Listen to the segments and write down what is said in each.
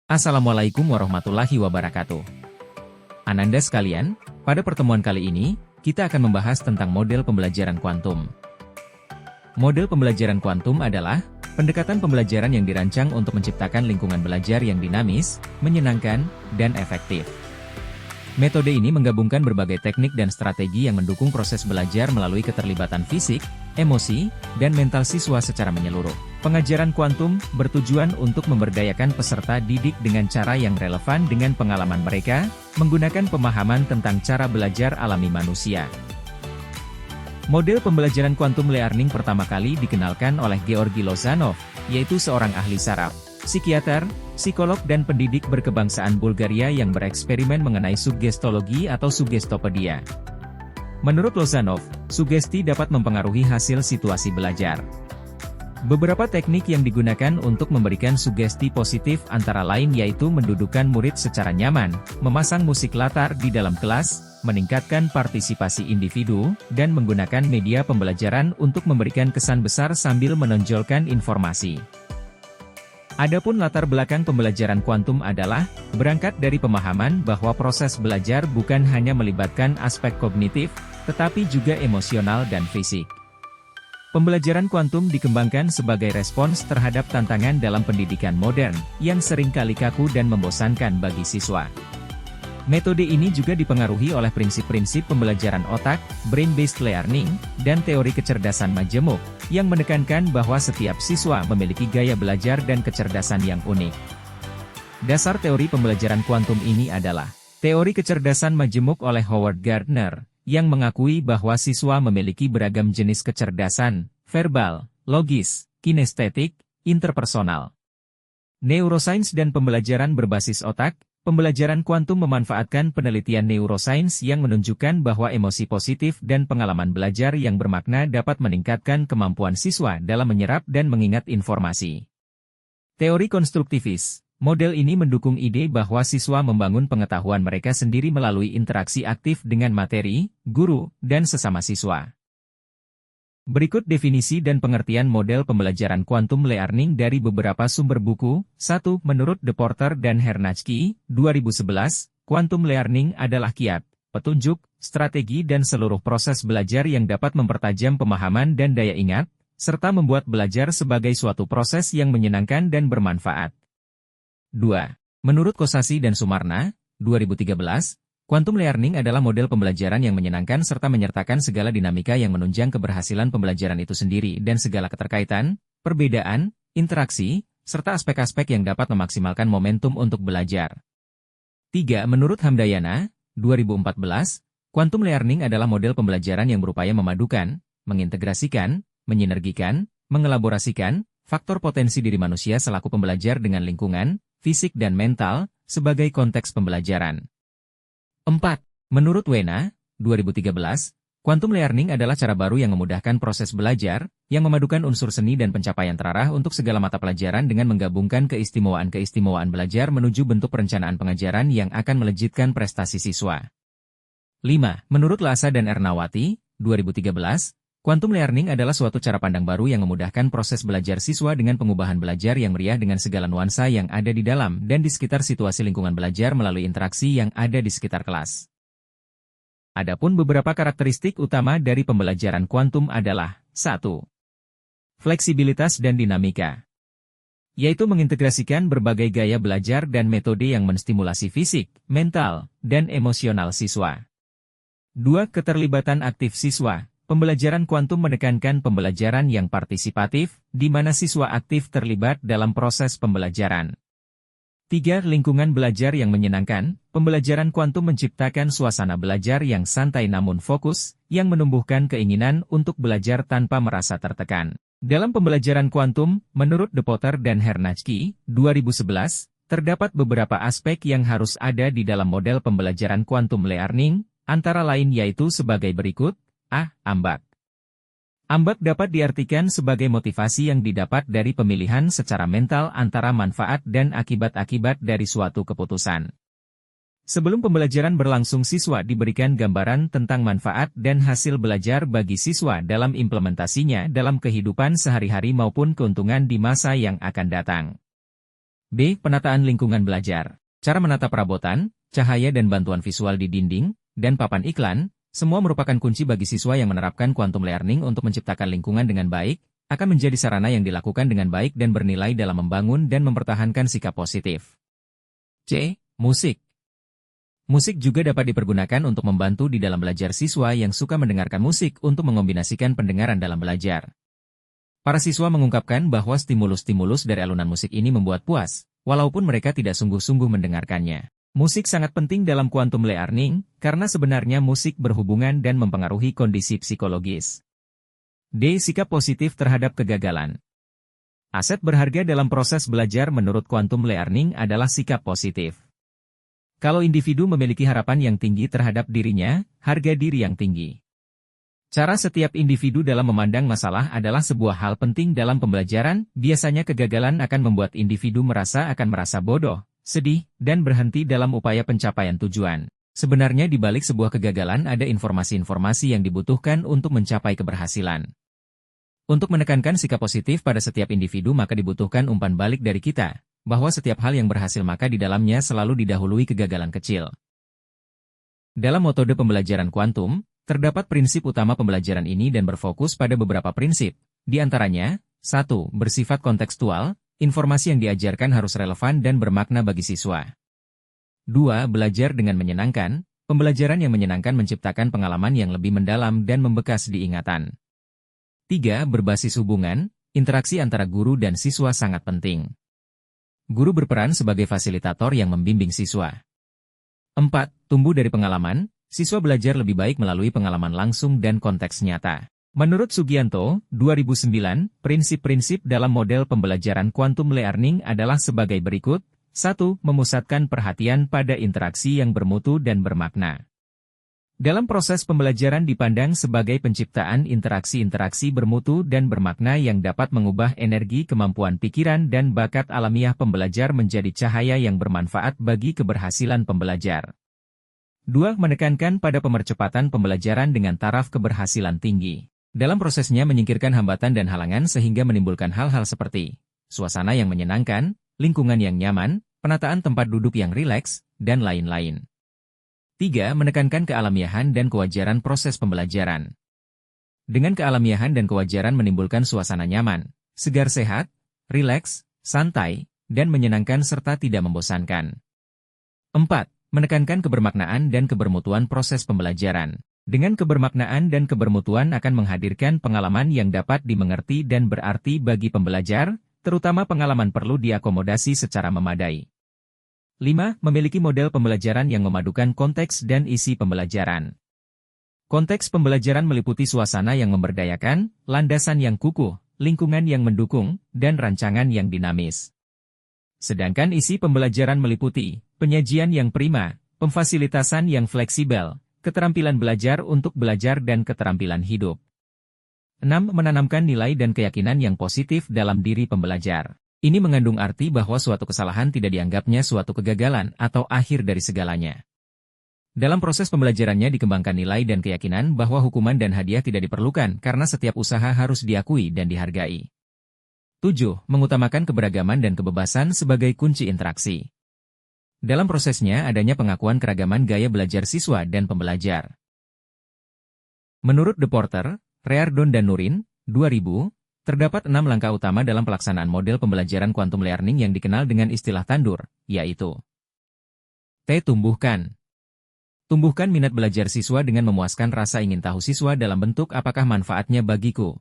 Assalamualaikum warahmatullahi wabarakatuh. Ananda sekalian, pada pertemuan kali ini, kita akan membahas tentang model pembelajaran kuantum. Model pembelajaran kuantum adalah pendekatan pembelajaran yang dirancang untuk menciptakan lingkungan belajar yang dinamis, menyenangkan, dan efektif. Metode ini menggabungkan berbagai teknik dan strategi yang mendukung proses belajar melalui keterlibatan fisik, emosi, dan mental siswa secara menyeluruh. Pengajaran kuantum bertujuan untuk memberdayakan peserta didik dengan cara yang relevan dengan pengalaman mereka, menggunakan pemahaman tentang cara belajar alami manusia. Model pembelajaran kuantum learning pertama kali dikenalkan oleh Georgi Lozanov, yaitu seorang ahli saraf, psikiater, psikolog dan pendidik berkebangsaan Bulgaria yang bereksperimen mengenai sugestologi atau sugestopedia. Menurut Lozanov, sugesti dapat mempengaruhi hasil situasi belajar. Beberapa teknik yang digunakan untuk memberikan sugesti positif antara lain yaitu mendudukkan murid secara nyaman, memasang musik latar di dalam kelas, meningkatkan partisipasi individu, dan menggunakan media pembelajaran untuk memberikan kesan besar sambil menonjolkan informasi. Adapun latar belakang pembelajaran kuantum adalah, berangkat dari pemahaman bahwa proses belajar bukan hanya melibatkan aspek kognitif, tetapi juga emosional dan fisik. Pembelajaran kuantum dikembangkan sebagai respons terhadap tantangan dalam pendidikan modern, yang seringkali kaku dan membosankan bagi siswa. Metode ini juga dipengaruhi oleh prinsip-prinsip pembelajaran otak, brain-based learning, dan teori kecerdasan majemuk, yang menekankan bahwa setiap siswa memiliki gaya belajar dan kecerdasan yang unik. Dasar teori pembelajaran kuantum ini adalah teori kecerdasan majemuk oleh Howard Gardner, yang mengakui bahwa siswa memiliki beragam jenis kecerdasan, verbal, logis, kinestetik, interpersonal. Neurosains dan pembelajaran berbasis otak. Pembelajaran kuantum memanfaatkan penelitian neurosains yang menunjukkan bahwa emosi positif dan pengalaman belajar yang bermakna dapat meningkatkan kemampuan siswa dalam menyerap dan mengingat informasi. Teori konstruktivis. Model ini mendukung ide bahwa siswa membangun pengetahuan mereka sendiri melalui interaksi aktif dengan materi, guru, dan sesama siswa. Berikut definisi dan pengertian model pembelajaran kuantum learning dari beberapa sumber buku. 1. Menurut De Porter dan Hernacki, 2011, quantum learning adalah kiat, petunjuk, strategi dan seluruh proses belajar yang dapat mempertajam pemahaman dan daya ingat, serta membuat belajar sebagai suatu proses yang menyenangkan dan bermanfaat. 2. Menurut Kosasi dan Sumarna, 2013, quantum learning adalah model pembelajaran yang menyenangkan serta menyertakan segala dinamika yang menunjang keberhasilan pembelajaran itu sendiri dan segala keterkaitan, perbedaan, interaksi, serta aspek-aspek yang dapat memaksimalkan momentum untuk belajar. 3. Menurut Hamdayana, 2014, quantum learning adalah model pembelajaran yang berupaya memadukan, mengintegrasikan, menyinergikan, mengelaborasikan, faktor potensi diri manusia selaku pembelajar dengan lingkungan, fisik dan mental, sebagai konteks pembelajaran. 4. Menurut Wena, 2013, quantum learning adalah cara baru yang memudahkan proses belajar, yang memadukan unsur seni dan pencapaian terarah untuk segala mata pelajaran dengan menggabungkan keistimewaan-keistimewaan belajar menuju bentuk perencanaan pengajaran yang akan melejitkan prestasi siswa. 5. Menurut Lasa dan Ernawati, 2013, quantum learning adalah suatu cara pandang baru yang memudahkan proses belajar siswa dengan pengubahan belajar yang meriah dengan segala nuansa yang ada di dalam dan di sekitar situasi lingkungan belajar melalui interaksi yang ada di sekitar kelas. Adapun beberapa karakteristik utama dari pembelajaran kuantum adalah 1. Fleksibilitas dan dinamika, yaitu mengintegrasikan berbagai gaya belajar dan metode yang menstimulasi fisik, mental, dan emosional siswa. 2. Keterlibatan aktif siswa. Pembelajaran kuantum menekankan pembelajaran yang partisipatif, di mana siswa aktif terlibat dalam proses pembelajaran. 3. Lingkungan belajar yang menyenangkan. Pembelajaran kuantum menciptakan suasana belajar yang santai namun fokus, yang menumbuhkan keinginan untuk belajar tanpa merasa tertekan. Dalam pembelajaran kuantum, menurut De Porter dan Hernacki, 2011, terdapat beberapa aspek yang harus ada di dalam model pembelajaran kuantum learning, antara lain yaitu sebagai berikut. A. Ambag. Ambag dapat diartikan sebagai motivasi yang didapat dari pemilihan secara mental antara manfaat dan akibat-akibat dari suatu keputusan. Sebelum pembelajaran berlangsung, siswa diberikan gambaran tentang manfaat dan hasil belajar bagi siswa dalam implementasinya dalam kehidupan sehari-hari maupun keuntungan di masa yang akan datang. B. Penataan lingkungan belajar. Cara menata perabotan, cahaya dan bantuan visual di dinding, dan papan iklan, semua merupakan kunci bagi siswa yang menerapkan quantum learning untuk menciptakan lingkungan dengan baik, akan menjadi sarana yang dilakukan dengan baik dan bernilai dalam membangun dan mempertahankan sikap positif. C. Musik. Musik juga dapat dipergunakan untuk membantu di dalam belajar siswa yang suka mendengarkan musik untuk mengombinasikan pendengaran dalam belajar. Para siswa mengungkapkan bahwa stimulus-stimulus dari alunan musik ini membuat puas, walaupun mereka tidak sungguh-sungguh mendengarkannya. Musik sangat penting dalam quantum learning, karena sebenarnya musik berhubungan dan mempengaruhi kondisi psikologis. D. Sikap positif terhadap kegagalan. Aset berharga dalam proses belajar menurut quantum learning adalah sikap positif. Kalau individu memiliki harapan yang tinggi terhadap dirinya, harga diri yang tinggi. Cara setiap individu dalam memandang masalah adalah sebuah hal penting dalam pembelajaran. Biasanya kegagalan akan membuat individu merasa bodoh, sedih, dan berhenti dalam upaya pencapaian tujuan. Sebenarnya di balik sebuah kegagalan ada informasi-informasi yang dibutuhkan untuk mencapai keberhasilan. Untuk menekankan sikap positif pada setiap individu maka dibutuhkan umpan balik dari kita, bahwa setiap hal yang berhasil maka di dalamnya selalu didahului kegagalan kecil. Dalam metode pembelajaran kuantum, terdapat prinsip utama pembelajaran ini dan berfokus pada beberapa prinsip, di antaranya, 1. Bersifat kontekstual, informasi yang diajarkan harus relevan dan bermakna bagi siswa. 2. Belajar dengan menyenangkan, pembelajaran yang menyenangkan menciptakan pengalaman yang lebih mendalam dan membekas di ingatan. 3. Berbasis hubungan, interaksi antara guru dan siswa sangat penting. Guru berperan sebagai fasilitator yang membimbing siswa. 4. Tumbuh dari pengalaman, siswa belajar lebih baik melalui pengalaman langsung dan konteks nyata. Menurut Sugianto, 2009, prinsip-prinsip dalam model pembelajaran quantum learning adalah sebagai berikut. 1. Memusatkan perhatian pada interaksi yang bermutu dan bermakna. Dalam proses pembelajaran dipandang sebagai penciptaan interaksi-interaksi bermutu dan bermakna yang dapat mengubah energi kemampuan pikiran dan bakat alamiah pembelajar menjadi cahaya yang bermanfaat bagi keberhasilan pembelajar. 2. Menekankan pada pemercepatan pembelajaran dengan taraf keberhasilan tinggi. Dalam prosesnya menyingkirkan hambatan dan halangan sehingga menimbulkan hal-hal seperti suasana yang menyenangkan, lingkungan yang nyaman, penataan tempat duduk yang rileks, dan lain-lain. 3. Menekankan kealamiahan dan kewajaran proses pembelajaran. Dengan kealamiahan dan kewajaran menimbulkan suasana nyaman, segar sehat, rileks, santai, dan menyenangkan serta tidak membosankan. 4. Menekankan kebermaknaan dan kebermutuan proses pembelajaran. Dengan kebermaknaan dan kebermutuan akan menghadirkan pengalaman yang dapat dimengerti dan berarti bagi pembelajar, terutama pengalaman perlu diakomodasi secara memadai. 5. Memiliki model pembelajaran yang memadukan konteks dan isi pembelajaran. Konteks pembelajaran meliputi suasana yang memberdayakan, landasan yang kukuh, lingkungan yang mendukung, dan rancangan yang dinamis. Sedangkan isi pembelajaran meliputi penyajian yang prima, pemfasilitasan yang fleksibel, keterampilan belajar untuk belajar dan keterampilan hidup. 6. Menanamkan nilai dan keyakinan yang positif dalam diri pembelajar. Ini mengandung arti bahwa suatu kesalahan tidak dianggapnya suatu kegagalan atau akhir dari segalanya. Dalam proses pembelajarannya dikembangkan nilai dan keyakinan bahwa hukuman dan hadiah tidak diperlukan karena setiap usaha harus diakui dan dihargai. 7. Mengutamakan keberagaman dan kebebasan sebagai kunci interaksi. Dalam prosesnya adanya pengakuan keragaman gaya belajar siswa dan pembelajar. Menurut The Porter, Reardon dan Nurin, 2000, terdapat 6 langkah utama dalam pelaksanaan model pembelajaran quantum learning yang dikenal dengan istilah tandur, yaitu T. Tumbuhkan. Tumbuhkan minat belajar siswa dengan memuaskan rasa ingin tahu siswa dalam bentuk apakah manfaatnya bagiku.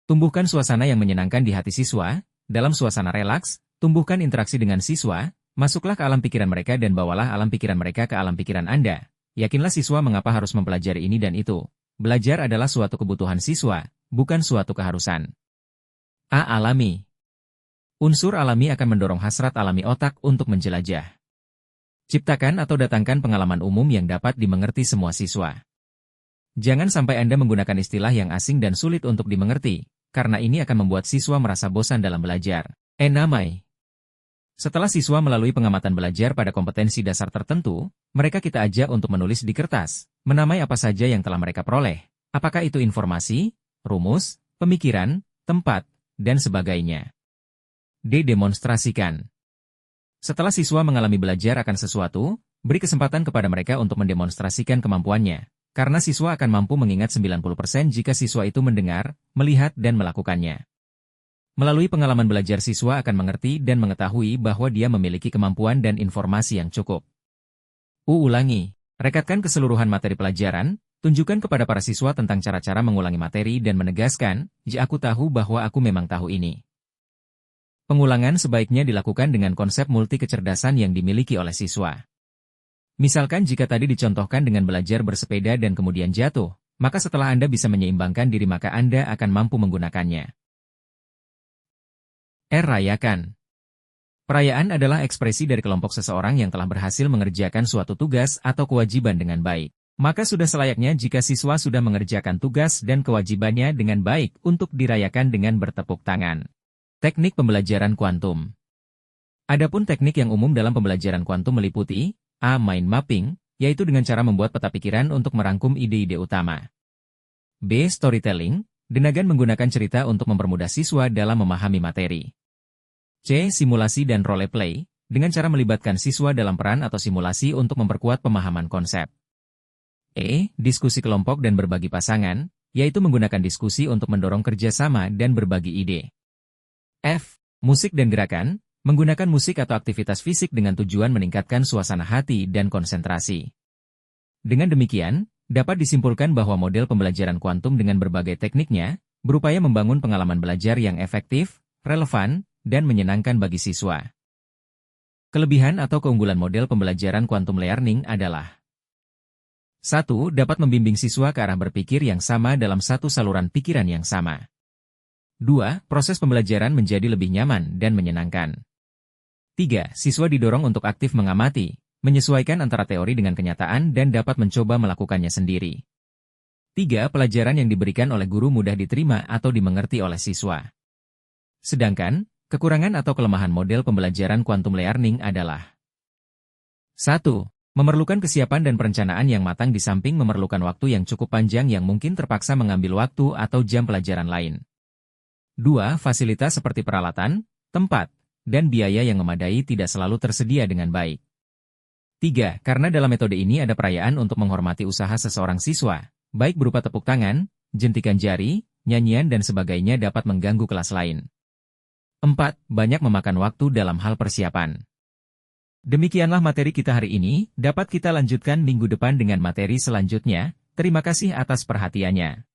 Tumbuhkan suasana yang menyenangkan di hati siswa, dalam suasana relaks, tumbuhkan interaksi dengan siswa, masuklah ke alam pikiran mereka dan bawalah alam pikiran mereka ke alam pikiran Anda. Yakinlah siswa mengapa harus mempelajari ini dan itu. Belajar adalah suatu kebutuhan siswa, bukan suatu keharusan. A. Alami. Unsur alami akan mendorong hasrat alami otak untuk menjelajah. Ciptakan atau datangkan pengalaman umum yang dapat dimengerti semua siswa. Jangan sampai Anda menggunakan istilah yang asing dan sulit untuk dimengerti, karena ini akan membuat siswa merasa bosan dalam belajar. Namai. Setelah siswa melalui pengamatan belajar pada kompetensi dasar tertentu, mereka kita ajak untuk menulis di kertas, menamai apa saja yang telah mereka peroleh. Apakah itu informasi, rumus, pemikiran, tempat, dan sebagainya. D. Demonstrasikan. Setelah siswa mengalami belajar akan sesuatu, beri kesempatan kepada mereka untuk mendemonstrasikan kemampuannya, karena siswa akan mampu mengingat 90% jika siswa itu mendengar, melihat dan melakukannya. Melalui pengalaman belajar siswa akan mengerti dan mengetahui bahwa dia memiliki kemampuan dan informasi yang cukup. Ulangi. Rekatkan keseluruhan materi pelajaran, tunjukkan kepada para siswa tentang cara-cara mengulangi materi dan menegaskan, "Jika aku tahu bahwa aku memang tahu ini." Pengulangan sebaiknya dilakukan dengan konsep multi kecerdasan yang dimiliki oleh siswa. Misalkan jika tadi dicontohkan dengan belajar bersepeda dan kemudian jatuh, maka setelah Anda bisa menyeimbangkan diri maka Anda akan mampu menggunakannya. Rayakan. Perayaan adalah ekspresi dari kelompok seseorang yang telah berhasil mengerjakan suatu tugas atau kewajiban dengan baik. Maka sudah selayaknya jika siswa sudah mengerjakan tugas dan kewajibannya dengan baik untuk dirayakan dengan bertepuk tangan. Teknik pembelajaran kuantum. Adapun teknik yang umum dalam pembelajaran kuantum meliputi A. Mind mapping, yaitu dengan cara membuat peta pikiran untuk merangkum ide-ide utama. B. Storytelling, dengan menggunakan cerita untuk mempermudah siswa dalam memahami materi. C. Simulasi dan role play, dengan cara melibatkan siswa dalam peran atau simulasi untuk memperkuat pemahaman konsep. E. Diskusi kelompok dan berbagi pasangan, yaitu menggunakan diskusi untuk mendorong kerjasama dan berbagi ide. F. Musik dan gerakan, menggunakan musik atau aktivitas fisik dengan tujuan meningkatkan suasana hati dan konsentrasi. Dengan demikian, dapat disimpulkan bahwa model pembelajaran kuantum dengan berbagai tekniknya, berupaya membangun pengalaman belajar yang efektif, relevan, dan menyenangkan bagi siswa. Kelebihan atau keunggulan model pembelajaran quantum learning adalah 1. Dapat membimbing siswa ke arah berpikir yang sama dalam satu saluran pikiran yang sama. 2. Proses pembelajaran menjadi lebih nyaman dan menyenangkan. 3. Siswa didorong untuk aktif mengamati, menyesuaikan antara teori dengan kenyataan dan dapat mencoba melakukannya sendiri. 3. Pelajaran yang diberikan oleh guru mudah diterima atau dimengerti oleh siswa. Sedangkan, kekurangan atau kelemahan model pembelajaran quantum learning adalah 1. Memerlukan kesiapan dan perencanaan yang matang di samping memerlukan waktu yang cukup panjang yang mungkin terpaksa mengambil waktu atau jam pelajaran lain. 2. Fasilitas seperti peralatan, tempat, dan biaya yang memadai tidak selalu tersedia dengan baik. 3. Karena dalam metode ini ada perayaan untuk menghormati usaha seseorang siswa, baik berupa tepuk tangan, jentikan jari, nyanyian dan sebagainya dapat mengganggu kelas lain. 4. Banyak memakan waktu dalam hal persiapan. Demikianlah materi kita hari ini, dapat kita lanjutkan minggu depan dengan materi selanjutnya. Terima kasih atas perhatiannya.